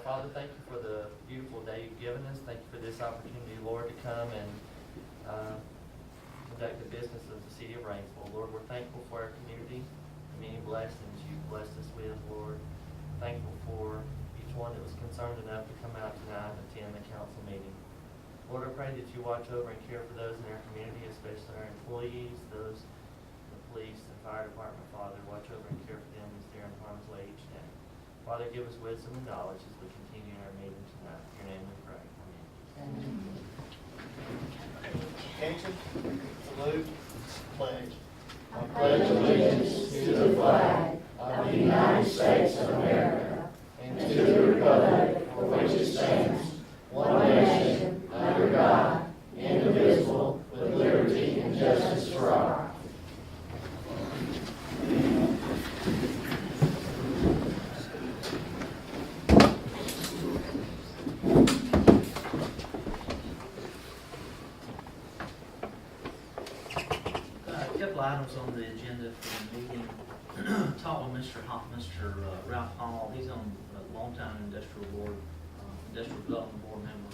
Father, thank you for the beautiful day you've given us. Thank you for this opportunity, Lord, to come and conduct the business of the city of Rainsville. Lord, we're thankful for our community, the many blessings you've blessed us with, Lord. Thankful for each one that was concerned enough to come out tonight and attend the council meeting. Lord, I pray that you watch over and care for those in our community, especially our employees, those in the police and fire department, Father. Watch over and care for them as they're in harm's way each day. Father, give us wisdom and knowledge as we continue our meeting tonight. In your name we pray. Amen. Attention, salute, pledge. I pledge allegiance to the flag of the United States of America and to the republic for which it stands, one nation, under God, indivisible, with liberty and justice for all. Items on the agenda for the meeting. Talked with Mr. Ralph Hall. He's on a long-time industrial development board member.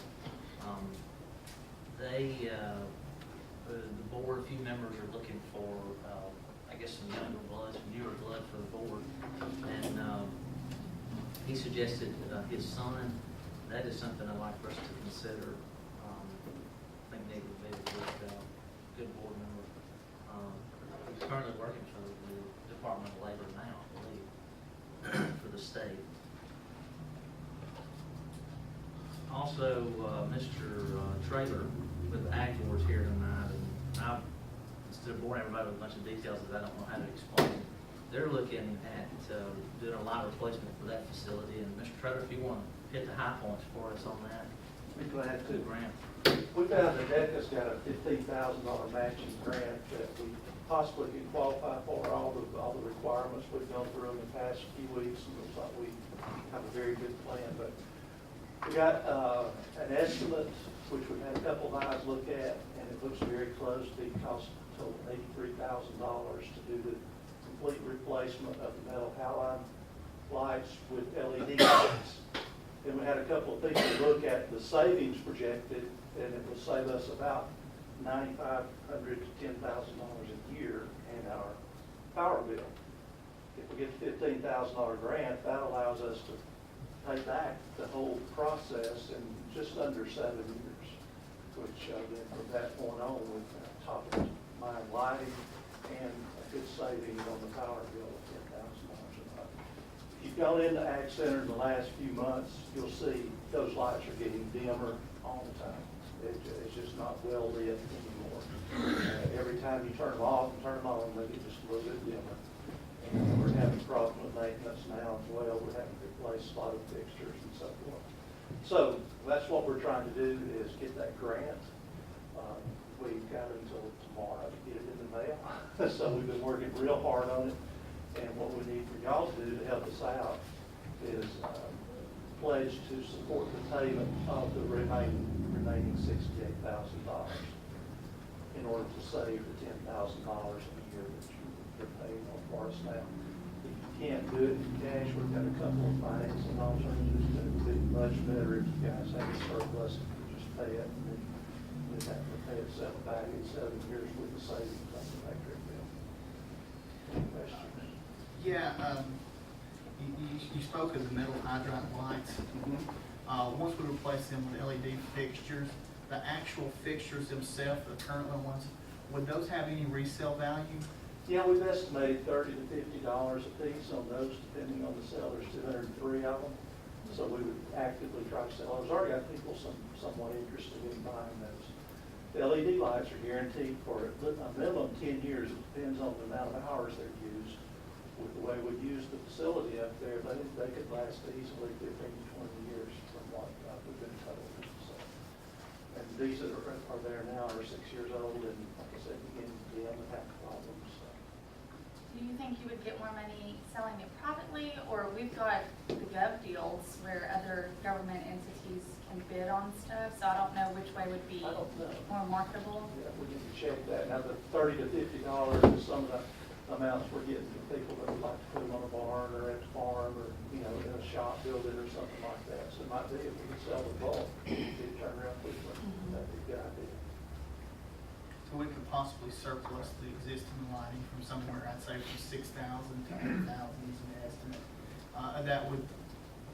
The board, a few members are looking for, I guess, some younger blood, some newer blood for the board. And he suggested his son. That is something I'd like for us to consider. I think Nate would be a good board member. He's currently working for the Department of Labor now, I believe, for the state. Also, Mr. Traylor with Agors here tonight, and I, instead of boring everybody with a bunch of details that I don't know how to explain, they're looking at doing a line replacement for that facility. And Mr. Traylor, if you want to hit the high points for us on that. Be glad to. Grant. We found that DECA's got a $15,000 matching grant that we possibly could qualify for. All the requirements we've gone through in the past few weeks, and looks like we have a very good plan. But we got an estimate, which we've had a couple of guys look at, and it looks very close to the cost total $83,000 to do the complete replacement of the metal halide lights with LED lights. And we had a couple of people look at the savings projected, and it will save us about $9,500 to $10,000 a year in our power bill. If we get a $15,000 grant, that allows us to pay back the whole process in just under 7 years, which then from that point on, we've top of mind lighting and a good savings on the power bill of $10,000 a month. If you've gone into Ag Center in the last few months, you'll see those lights are getting dimmer all the time. It's just not well lit anymore. Every time you turn them off and turn them on, they get just a little bit dimmer. And we're having problems with maintenance now as well. We're having to replace a lot of fixtures and so forth. So that's what we're trying to do, is get that grant. We've got until tomorrow to get it in the mail. So we've been working real hard on it. And what we need for y'all to do to help us out is pledge to support the payment of the remaining $68,000 in order to save the $10,000 a year that you're paying on for us now. If you can't do it in cash, we've got a couple of financing alternatives that would be much better if you guys have a surplus and you just pay it, and then we'd have to pay itself back in 7 years with the savings on the electric bill. Any questions? Yeah, you spoke of the metal hydrant lights. Once we replace them with LED fixtures, the actual fixtures themselves, the current ones, would those have any resale value? Yeah, we've estimated $30 to $50 a piece on those, depending on the seller. There's 203 of them. So we would actively try to sell those. We've already got people somewhat interested in buying those. The LED lights are guaranteed for a minimum 10 years. It depends on the amount of hours they're used. With the way we use the facility up there, they could last easily 15 to 20 years from what we've been told. So, and these that are there now are 6 years old, and like I said, beginning to dim and have problems. So. Do you think you would get more money selling it privately, or we've got the gov deals where other government entities can bid on stuff, so I don't know which way would be more marketable? Yeah, we need to check that. Now the $30 to $50 is some of the amounts we're getting from people that would like to put them on a barn or at the farm or, you know, in a shop building or something like that. So it might be if we could sell the bulk, it'd turn around quickly. That'd be a good idea. So we could possibly surplus the existing lighting from somewhere, I'd say from 6,000 to 8,000 is an estimate. That would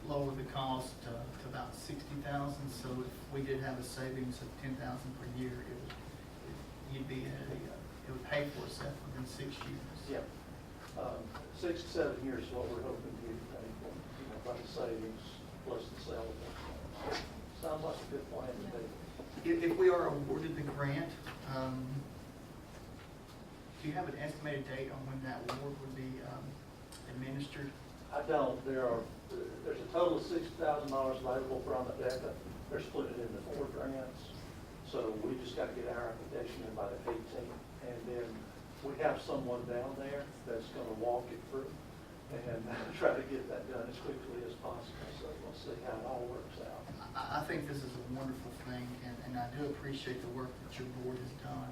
lower the cost to about 60,000. So if we did have a savings of 10,000 per year, you'd be at it would pay for itself within 6 years. Yeah. 6 to 7 years is what we're hoping to get paid for, you know, by the savings plus the sale of it. Sounds like a good plan to me. If we are awarded the grant, do you have an estimated date on when that award would be administered? I don't. There's a total of $60,000 available for Onondaga. They're split it into 4 grants. So we just got to get our application in by the 18th. And then we have someone down there that's going to walk it through and try to get that done as quickly as possible. So we'll see how it all works out. I think this is a wonderful thing, and I do appreciate the work that your board has done.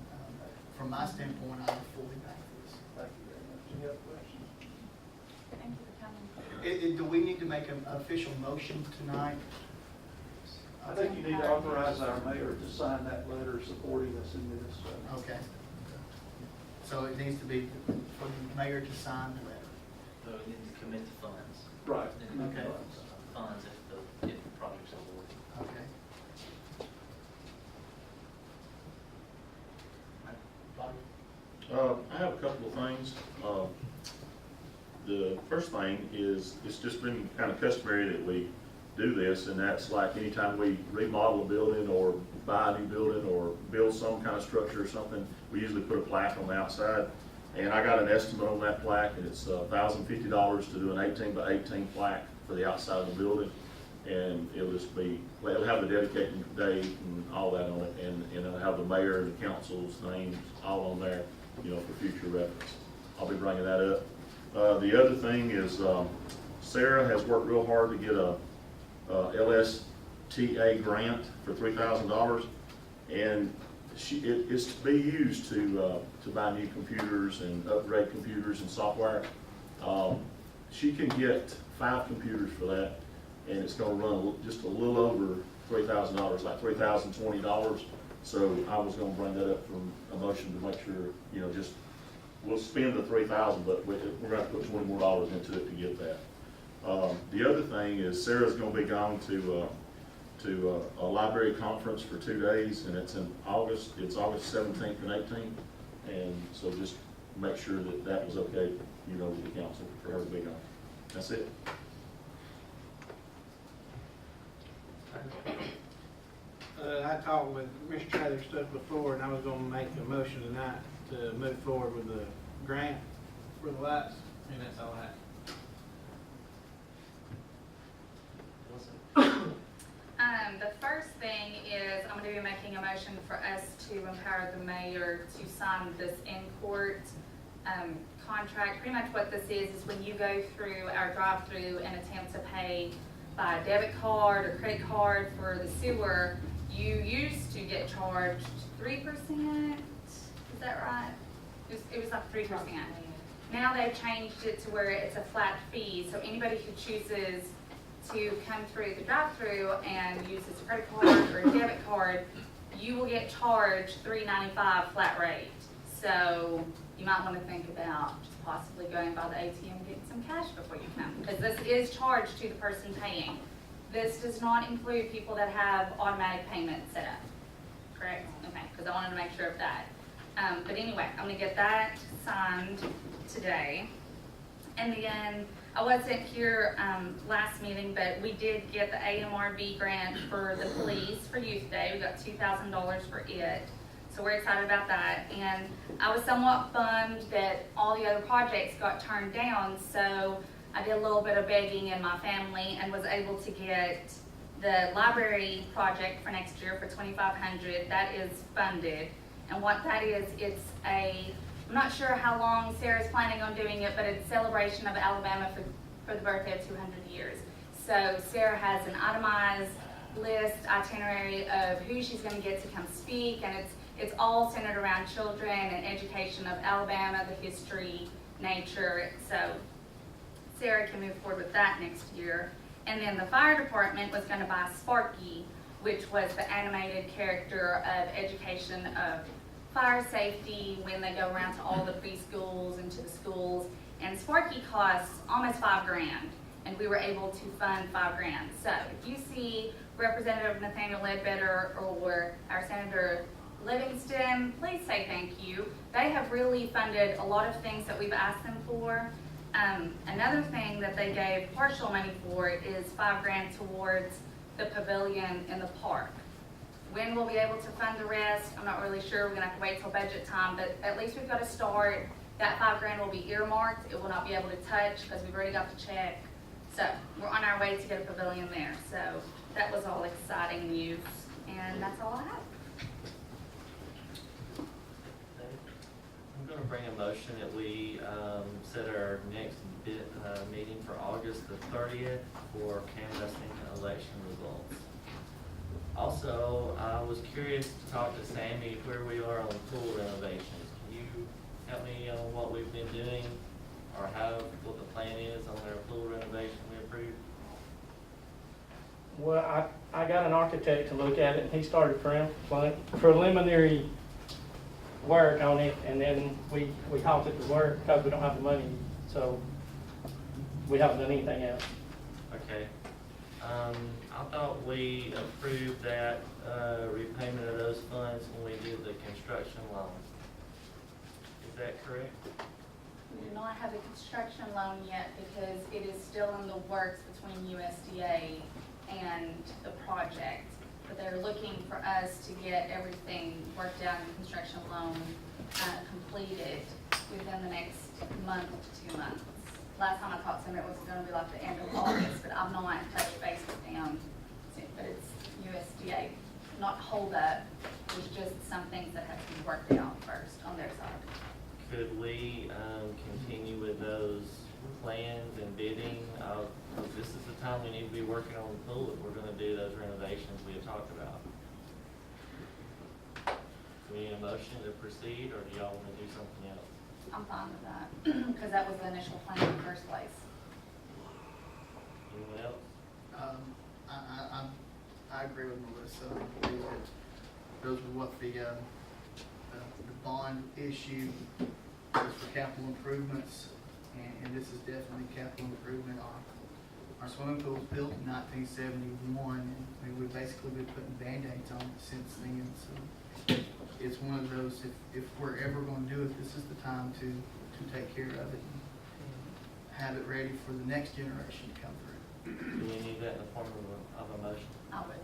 From my standpoint, I would fully back this. Thank you very much. Any other questions? Thank you for coming. Do we need to make an official motion tonight? I think you need to authorize our mayor to sign that letter supporting us in this. Okay. So it needs to be for the mayor to sign the letter. So we need to commit the funds. Right. Okay. Funds if the project's awarded. Okay. I have a couple of things. The first thing is, it's just been kind of customary that we do this, and that's like anytime we remodel a building or buy a new building or build some kind of structure or something, we usually put a plaque on the outside. And I got an estimate on that plaque, and it's $1,050 to do an 18 by 18 plaque for the outside of the building. And it'll just be, it'll have the dedicating date and all that on it, and it'll have the mayor and the council's names all on there, you know, for future reference. I'll be bringing that up. The other thing is, Sarah has worked real hard to get a LSTA grant for $3,000, and it's to be used to buy new computers and upgrade computers and software. She can get 5 computers for that, and it's going to run just a little over $3,000, like $3,020. So I was going to bring that up from a motion to make sure, you know, just we'll spend the $3,000, but we're going to put $20 more into it to get that. The other thing is Sarah's going to be going to a library conference for 2 days, and it's in August. It's August 17th and 18th, and so just make sure that that was okay, you know, with the council for her to be gone. That's it. I talked with Mr. Catherstock before, and I was gonna make a motion tonight to move forward with the grant for the lights, and that's all I have. The first thing is, I'm gonna be making a motion for us to empower the mayor to sign this in-court contract. Pretty much what this is when you go through our drive-through and attempt to pay by debit card or credit card for the sewer, you used to get charged 3%, is that right? It was like 3%. Now they've changed it to where it's a flat fee, so anybody who chooses to come through the drive-through and use a credit card or a debit card, you will get charged $3.95 flat rate. So you might want to think about just possibly going by the ATM and getting some cash before you come, because this is charged to the person paying. This does not include people that have automatic payments set up, correct? Okay, because I wanted to make sure of that. But anyway, I'm gonna get that signed today. And then, I wasn't here last meeting, but we did get the AMRV grant for the police for Youth Day. We got $2,000 for it. So we're excited about that. And I was somewhat bummed that all the other projects got turned down, so I did a little bit of begging in my family and was able to get the library project for next year for $2,500. That is funded. And what that is, I'm not sure how long Sarah's planning on doing it, but it's a celebration of Alabama for the birthday of 200 years. So Sarah has an itemized itinerary of who she's going to get to come speak, and it's all centered around children and education of Alabama, the history, nature, so Sarah can move forward with that next year. And then the fire department was gonna buy Sparky, which was the animated character of education of fire safety when they go around to all the preschools and to the schools. And Sparky costs almost $5,000, and we were able to fund $5,000. So if you see Representative Nathaniel Ledbetter or our Senator Livingston, please say thank you. They have really funded a lot of things that we've asked them for. Another thing that they gave partial money for is $5,000 towards the pavilion in the park. When we'll be able to fund the rest, I'm not really sure. We're gonna have to wait till budget time, but at least we've got to start. That $5,000 will be earmarked. It will not be able to touch because we've already got the check. So we're on our way to get a pavilion there. So that was all exciting news, and that's all I have. I'm gonna bring a motion that we set our next meeting for August the 30th for canvassing election results. Also, I was curious to talk to Sammy where we are on pool renovations. Can you help me on what we've been doing or what the plan is on our pool renovation we approved? Well, I got an architect to look at it, and he started preliminary work on it, and then we halted the work because we don't have the money, so we haven't done anything else. Okay. I thought we approved that repayment of those funds when we did the construction loan. Is that correct? We do not have a construction loan yet because it is still in the works between USDA and the project. But they're looking for us to get everything worked out in the construction loan completed within the next month to 2 months. Last time I talked to them, it was gonna be like the end of August, but I've not touched base with them. But it's USDA, not hold up, there's just some things that have to be worked out first on their side. Could we continue with those plans and bidding? This is the time we need to be working on the pool if we're gonna do those renovations we have talked about. Do we need a motion to proceed, or do y'all wanna do something else? I'm fine with that, because that was the initial plan in the first place. Anyone else? I agree with Melissa. I believe it goes with what the bond issue is for capital improvements, and this is definitely capital improvement. Our swimming pool was built in 1971, and we've basically been putting Band-Aids on it since then. So it's one of those, if we're ever going to do it, this is the time to take care of it and have it ready for the next generation to come through. Do we need that in the form of a motion? I would.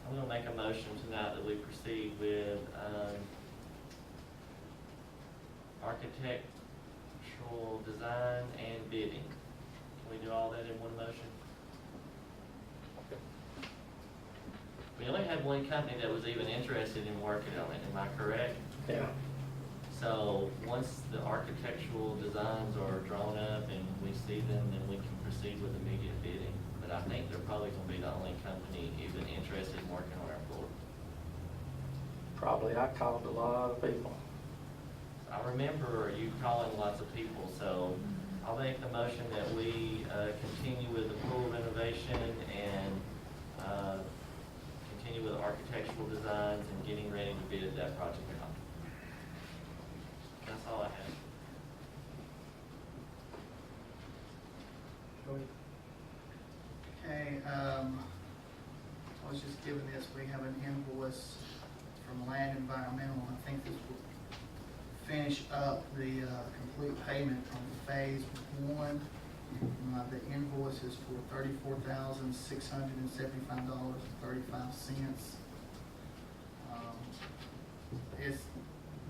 I'm gonna make a motion tonight that we proceed with architectural design and bidding. Can we do all that in one motion? We only had one company that was even interested in working on it, am I correct? Yeah. So once the architectural designs are drawn up and we see them, then we can proceed with immediate bidding. But I think they're probably gonna be the only company even interested in working on our floor. Probably, I called a lot of people. I remember you calling lots of people, so I'll make the motion that we continue with the pool renovation and continue with architectural designs and getting ready to bid that project out. That's all I have. Okay, I was just given this, we have an invoice from Land Environmental. I think this will finish up the complete payment on phase 1. The invoice is for $34,675.35. It's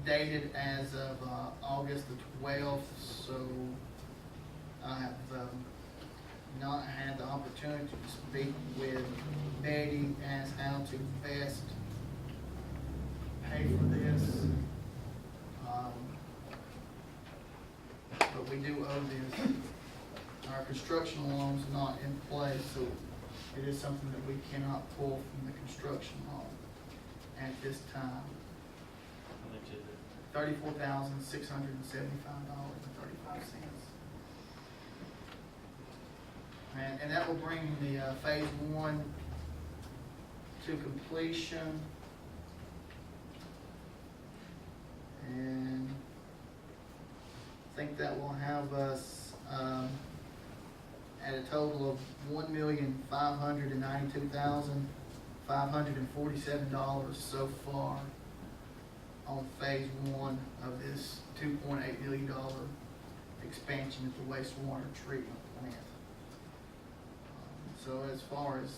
dated as of August the 12th, so I have not had the opportunity to speak with Betty as how to best pay for this. But we do owe this. Our construction loan's not in place, so it is something that we cannot pull from the construction loan at this time. How much is it? $34,675.35. And that will bring the phase one to completion. And I think that will have us at a total of $1,592,547 so far on phase one of this $2.8 million expansion at the wastewater treatment plant. So as far as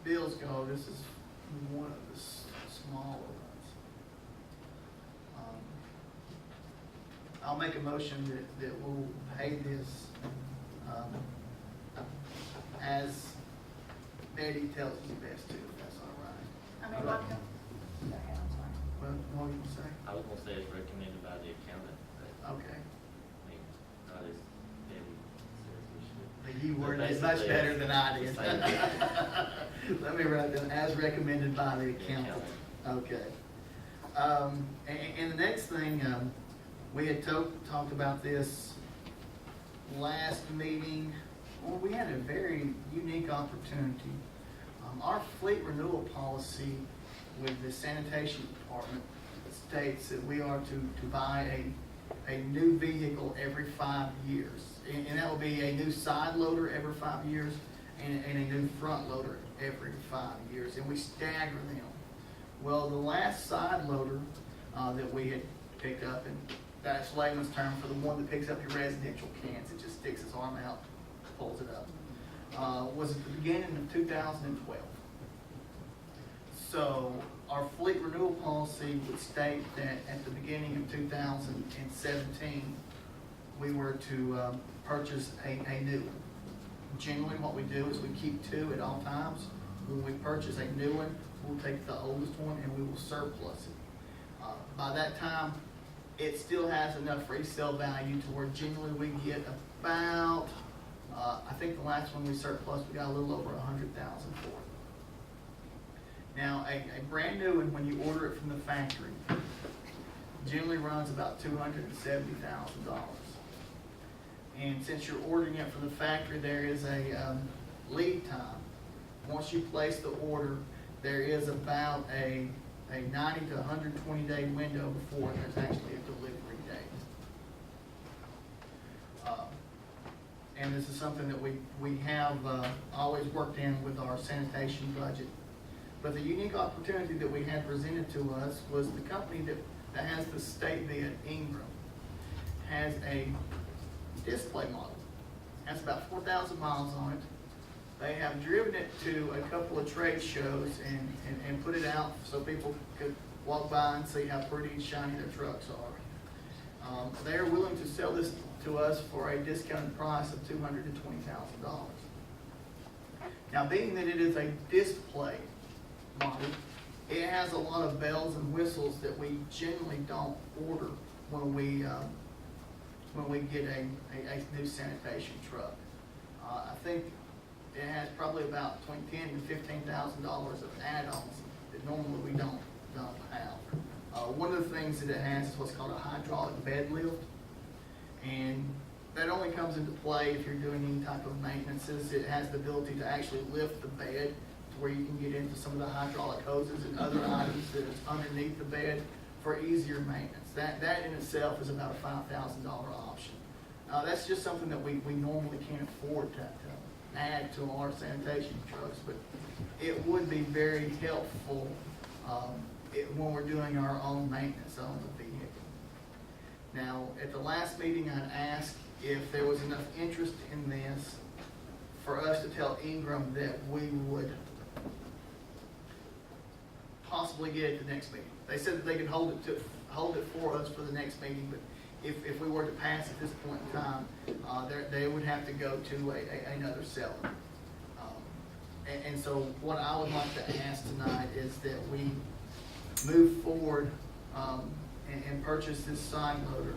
bills go, this is one of the smaller ones. I'll make a motion that we'll pay this as Betty tells us best to, if that's all right. I mean, like, go ahead, I'm sorry. Well, what do you say? I was gonna say it's recommended by the accountant, but, Okay. I mean, not as Debbie says we should. You But worded it much basically, better than I did. it's the same thing. Let me write that, as recommended by the accountant. Okay. And the next thing, we had talked about this last meeting. Well, we had a very unique opportunity. Our fleet renewal policy with the sanitation department states that we are to buy a new vehicle every 5 years. And that will be a new side loader every 5 years and a new front loader every 5 years. And we stagger them. Well, the last side loader that we had picked up, and that's layman's term for the one that picks up your residential cans, it just sticks its arm out, pulls it up, was at the beginning of 2012. So our fleet renewal policy would state that at the beginning of 2017, we were to purchase a new one. Generally what we do is we keep two at all times. When we purchase a new one, we'll take the oldest one and we will surplus it. By that time, it still has enough resale value to where generally we get about, I think the last one we surplus, we got a little over $100,000 for it. Now, a brand new one, when you order it from the factory, generally runs about $270,000. And since you're ordering it from the factory, there is a lead time. Once you place the order, there is about a 90 to 120 day window before there's actually a delivery date. And this is something that we have always worked in with our sanitation budget. But the unique opportunity that we had presented to us was the company that has the state bid, Ingram, has a display model. Has about 4,000 miles on it. They have driven it to a couple of trade shows and put it out so people could walk by and see how pretty and shiny their trucks are. They are willing to sell this to us for a discounted price of $220,000. Now, being that it is a display model, it has a lot of bells and whistles that we generally don't order when we get a new sanitation truck. I think it has probably about between $10,000 and $15,000 of add-ons that normally we don't have. One of the things that it has is what's called a hydraulic bed lift, and that only comes into play if you're doing any type of maintenances. It has the ability to actually lift the bed to where you can get into some of the hydraulic hoses and other items that is underneath the bed for easier maintenance. That in itself is about a $5,000 option. That's just something that we normally can't afford to add to our sanitation trucks, but it would be very helpful when we're doing our own maintenance on the vehicle. Now, at the last meeting, I'd asked if there was enough interest in this for us to tell Ingram that we would possibly get it at the next meeting. They said that they could hold it for us for the next meeting, but if we were to pass at this point in time, they would have to go to another seller. And so what I would like to ask tonight is that we move forward and purchase this side loader.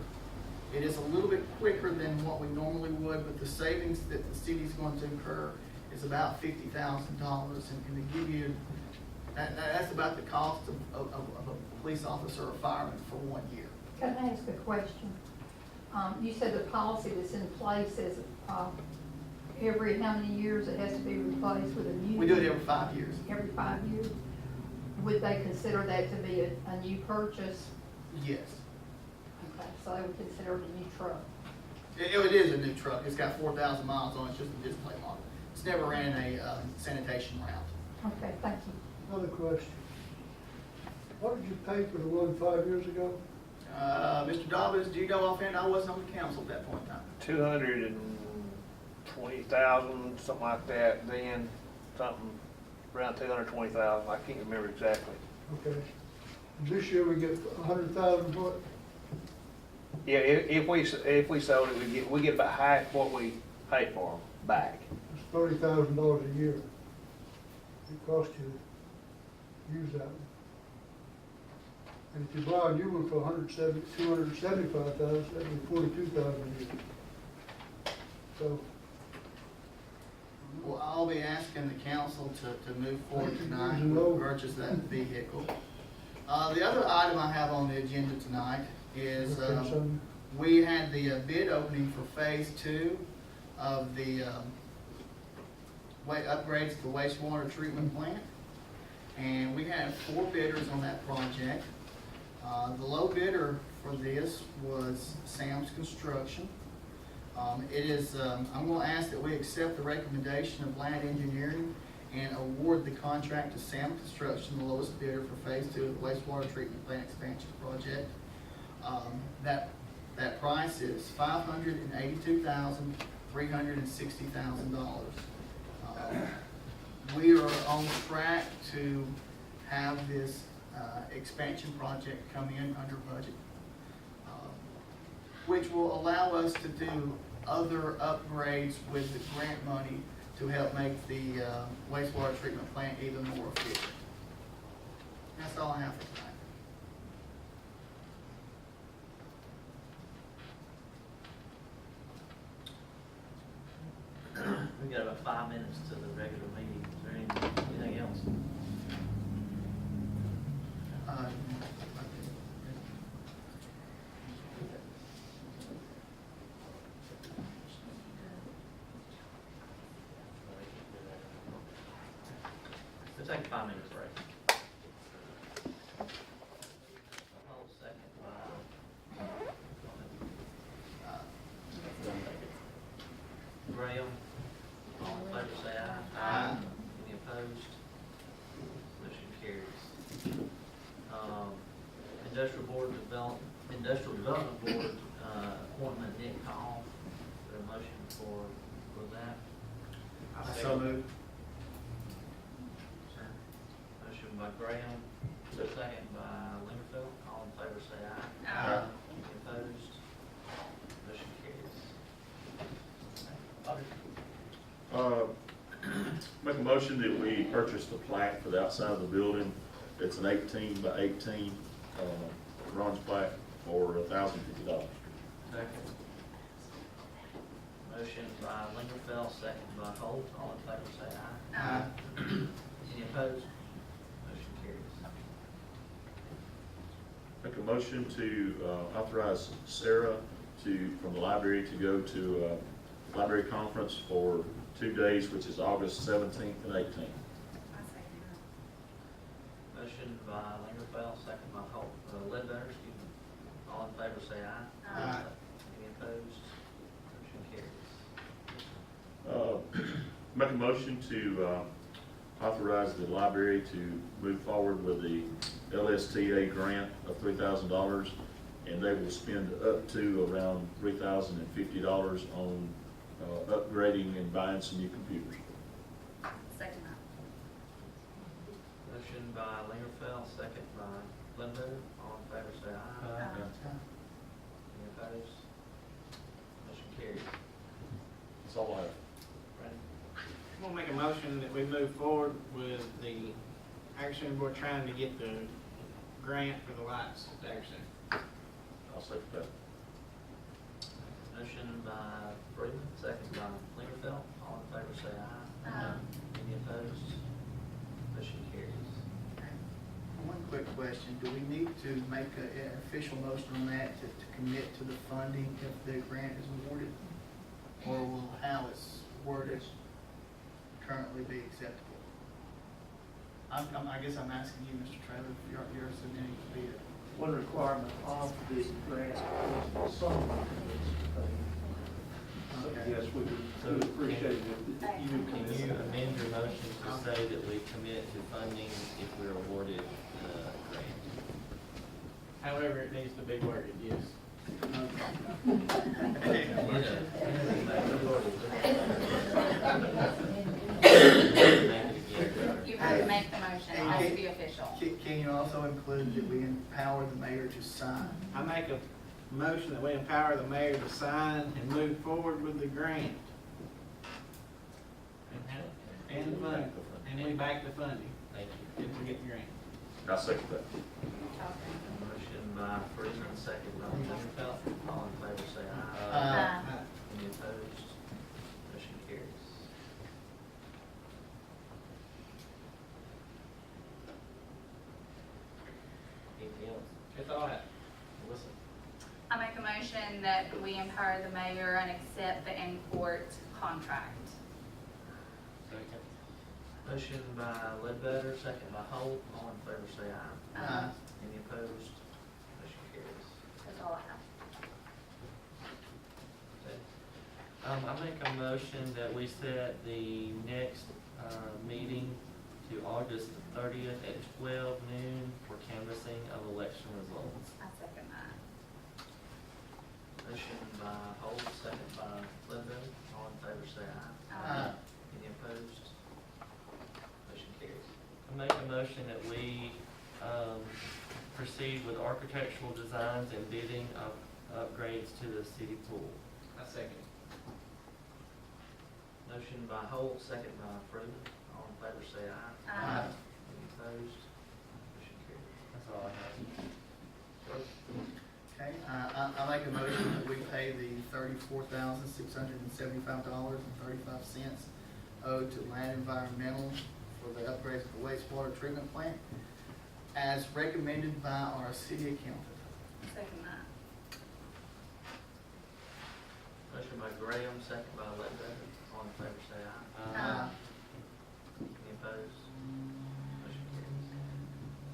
It is a little bit quicker than what we normally would, but the savings that the city's going to incur is about $50,000. And to give you, that's about the cost of a police officer or fireman for 1 year. Can I ask a question? You said the policy that's in place is, every how many years it has to be replaced with a new? We do it every 5 years. Every 5 years? Would they consider that to be a new purchase? Yes. Okay, so they would consider it a new truck? It is a new truck. It's got 4,000 miles on it. It's just a display model. It's never ran a sanitation route. Okay, thank you. Another question. What did you pay for the one 5 years ago? Mr. Dobbins, do you know offhand? I wasn't on the council at that point in time. 220,000, something like that, then something around 220,000, I can't remember exactly. Okay. This year we get 100,000 what? Yeah, if we sold it, we get about half what we paid for them back. It's $30,000 a year. It costs you to use that one. And if you buy a new one for 275,000, that'd be 42,000 a year. So, Well, I'll be asking the council to move forward tonight No. to purchase that vehicle. The other item I have on the agenda tonight is, okay, son, we had the bid opening for phase 2 of the upgrades to the wastewater treatment plant. And we had 4 bidders on that project. The low bidder for this was Sam's Construction. I'm going to ask that we accept the recommendation of Land Engineering and award the contract to Sam Construction, the lowest bidder for phase 2 of the wastewater treatment plant expansion project. That price is $582,360,000. We are on track to have this expansion project come in under budget, which will allow us to do other upgrades with the grant money to help make the wastewater treatment plant even more efficient. That's all I have for tonight. We've got about 5 minutes to the regular meeting. Is there anything else? We'll take a 5 minute break. Hold a second. Graham, all in favor say aye. Aye. Any opposed? Motion carries. Industrial Development Board, appointment Nick Hall. Is there a motion for that? So moved. Motion by Graham, second by Lingerfeld. All in favor say aye. Aye. Any opposed? Motion carries. Make a motion that we purchase the plaque for the outside of the building. It's an 18 by 18 bronze plaque for $1,050. Second. Motion by Lingerfeld, second by Holt. All in favor say aye. Aye. Any opposed? Motion carries. Make a motion to authorize Sarah from the library to go to a library conference for 2 days, which is August 17th and 18th. Motion by Lingerfeld, second by Holt, Ledbetter, excuse me. All in favor say aye. Aye. Any opposed? Motion carries. Make a motion to authorize the library to move forward with the LSTA grant of $3,000, and they will spend up to around $3,050 on upgrading and buying some new computers. Second. Motion by Lingerfeld, second by Ledbetter. All in favor say aye. Any opposed? Motion carries. That's all I have. Brandon? I'm gonna make a motion that we move forward with the Action Board trying to get the grant for the lights at the Action. I'll second that. Motion by Freeman, second by Lingerfeld. All in favor say aye. Aye. Any opposed? Motion carries. One quick question. Do we need to make an official motion on that to commit to the funding if the grant is awarded? Or will how it's worded currently be acceptable? I guess I'm asking you, Mr. Trailer, if you're submitting to be it. One requirement of the grant is some Okay. yes, we would appreciate it if you Can you amend your motion to say that we commit to funding if we're awarded the grant? However, it needs to be worded, yes. You have to make the motion, it has to be official. Can you also include that we empower the mayor to sign? I make a motion that we empower the mayor to sign and move forward with the grant. And the funding, and we back the funding Thank you. if we get the grant. I second that. Motion by Freeman, second by Lingerfeld. All in favor say aye. Uh, Any opposed? Motion carries. Anything else? That's all I have. Melissa? I make a motion that we empower the mayor and accept the in-court contract. Second. Motion by Ledbetter, second by Holt. All in favor say aye. Aye. Any opposed? Motion carries. That's all I have. I make a motion that we set the next, meeting to August 30th at 12 noon for canvassing of election results. I second that. Motion by Holt, second by Ledbetter. All in favor say aye. Aye. Any opposed? Motion carries. I make a motion that we, proceed with architectural designs and bidding of upgrades to the city pool. I second. Motion by Holt, second by Freeman. All in favor say aye. Aye. Any opposed? Motion carries. That's all I have. Okay, I make a motion that we pay the $34,675.35 owed to Land Environmental for the upgrades of the wastewater treatment plant as recommended by our city accountant. Second that. Motion by Graham, second by Ledbetter. All in favor say aye. Aye. Any opposed? Motion carries.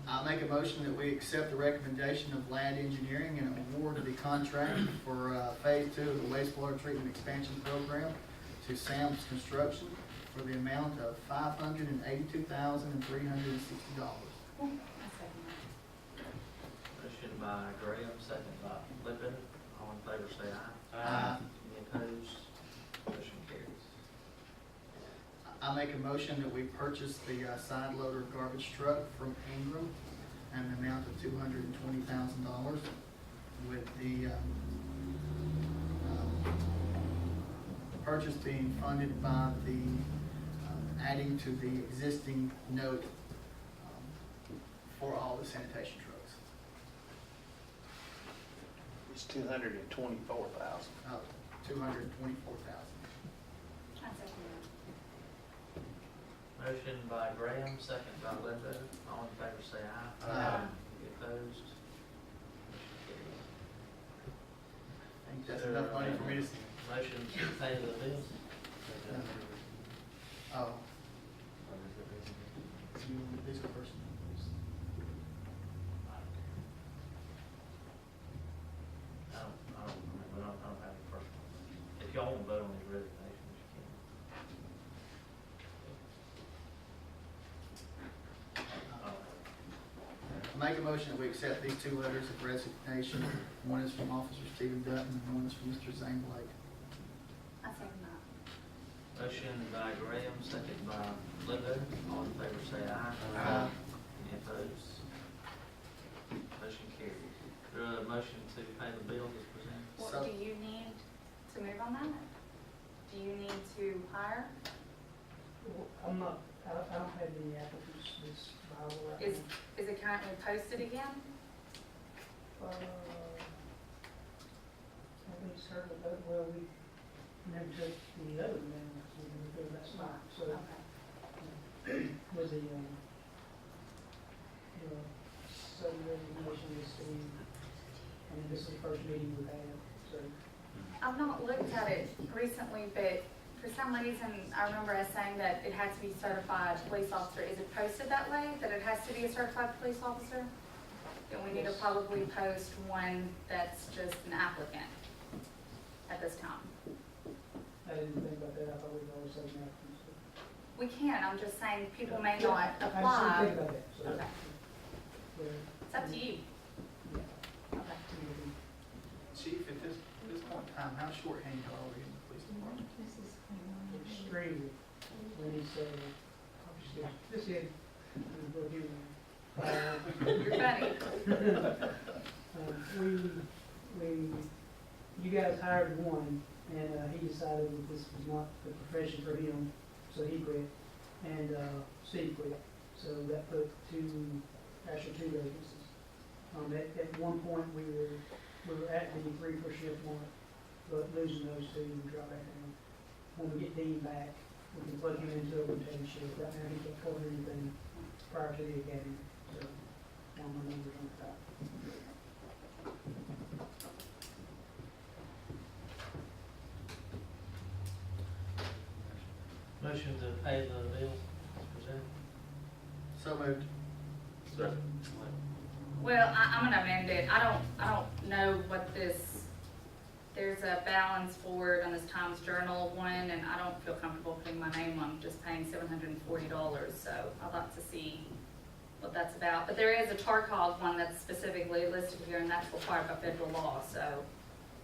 I'll make a motion that we accept the recommendation of Land Engineering and award the contract for Phase 2 of the wastewater treatment expansion program to Sam's Construction for the amount of $582,360. I second that. Motion by Graham, second by Ledbetter. All in favor say aye. Aye. Any opposed? Motion carries. I make a motion that we purchase the side loader garbage truck from Ingram and the amount of $220,000 with the purchase being funded by the adding to the existing note for all the sanitation trucks. It's 224,000. $224,000. I second Motion by Graham, second by Ledbetter. All in favor say aye. Aye. Any opposed? Motion carries. I think that's enough money for me to see. Motion to pay the bills. Oh, you, this person. I don't have any personal. If y'all want to vote on these resignations, you can. I make a motion that we accept these two letters of resignation. One is from Officer Stephen Dutton and one is from Mr. Zane Blake. that. I second that. Motion by Graham, second by Ledbetter. All in favor say aye. Aye. Any opposed? Motion carries. Motion to pay the bills is presented. What So- do you need to move on that? Do you need to hire? I'm not, I don't have any applicants this Bible right Is, now. is it currently posted again? I haven't heard about, well, we never took the other man, we were doing that spot, so, Okay. with the sudden resignation is Steve. And this is the first meeting we've had, so. I've not looked at it recently, but for some reason, I remember us saying that it had to be certified police officer. Is it posted that way, that it has to be a certified police officer? Then we need to probably post one that's just an applicant at this time. I didn't think about that, I thought we'd always say applicants. We can, I'm just saying, people may not I just apply. didn't think about that, so. Okay, Yeah. it's up to you. Yeah. Okay. Chief, at this point in time, how short-handed are we in the police department? Extremely, when he said, this is, we'll give him. You're funny. You guys hired one, and, he decided that this was not the profession for him, so he quit, and, Steve quit. So that put two vacancies. At one point, we were at the 3 per shift mark, but losing those two, we dropped back down. When we get Dean back, we can plug him into a rotating shift. Right now, he can't cover anything prior to the academy, so now my numbers on top. Motion to pay the bills, presented. So moved. Second. Well, I'm gonna amend it. I don't know what this, there's a balance for it on this Times Journal one, and I don't feel comfortable putting my name on just paying $740, so I'd like to see what that's about. But there is a TARCOG one that's specifically listed here, and that's required by federal law, so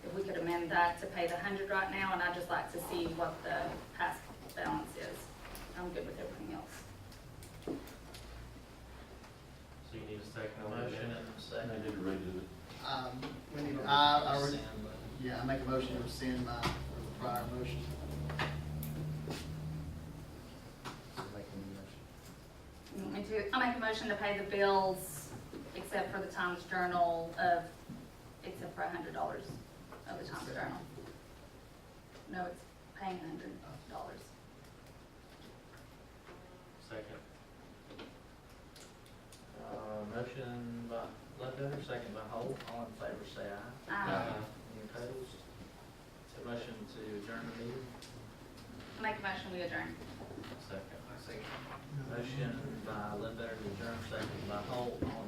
if we could amend that to pay the 100 right now, and I'd just like to see what the past balance is. I'm good with everything else. So you need a second on that? Motion and a I second. need to redo it. We need, Rescind, but- yeah, I make a motion to rescind my prior motion. You want me to? I'll make a motion to pay the bills, except for the Times Journal except for $100 of the Times Journal. No, it's paying $100. Second. Motion by Ledbetter, second by Holt. All in favor, say aye. Aye. Any opposed? So motion to adjourn the meeting. I'll make a motion, we adjourn. Second. Motion by Ledbetter to adjourn, second by Holt. All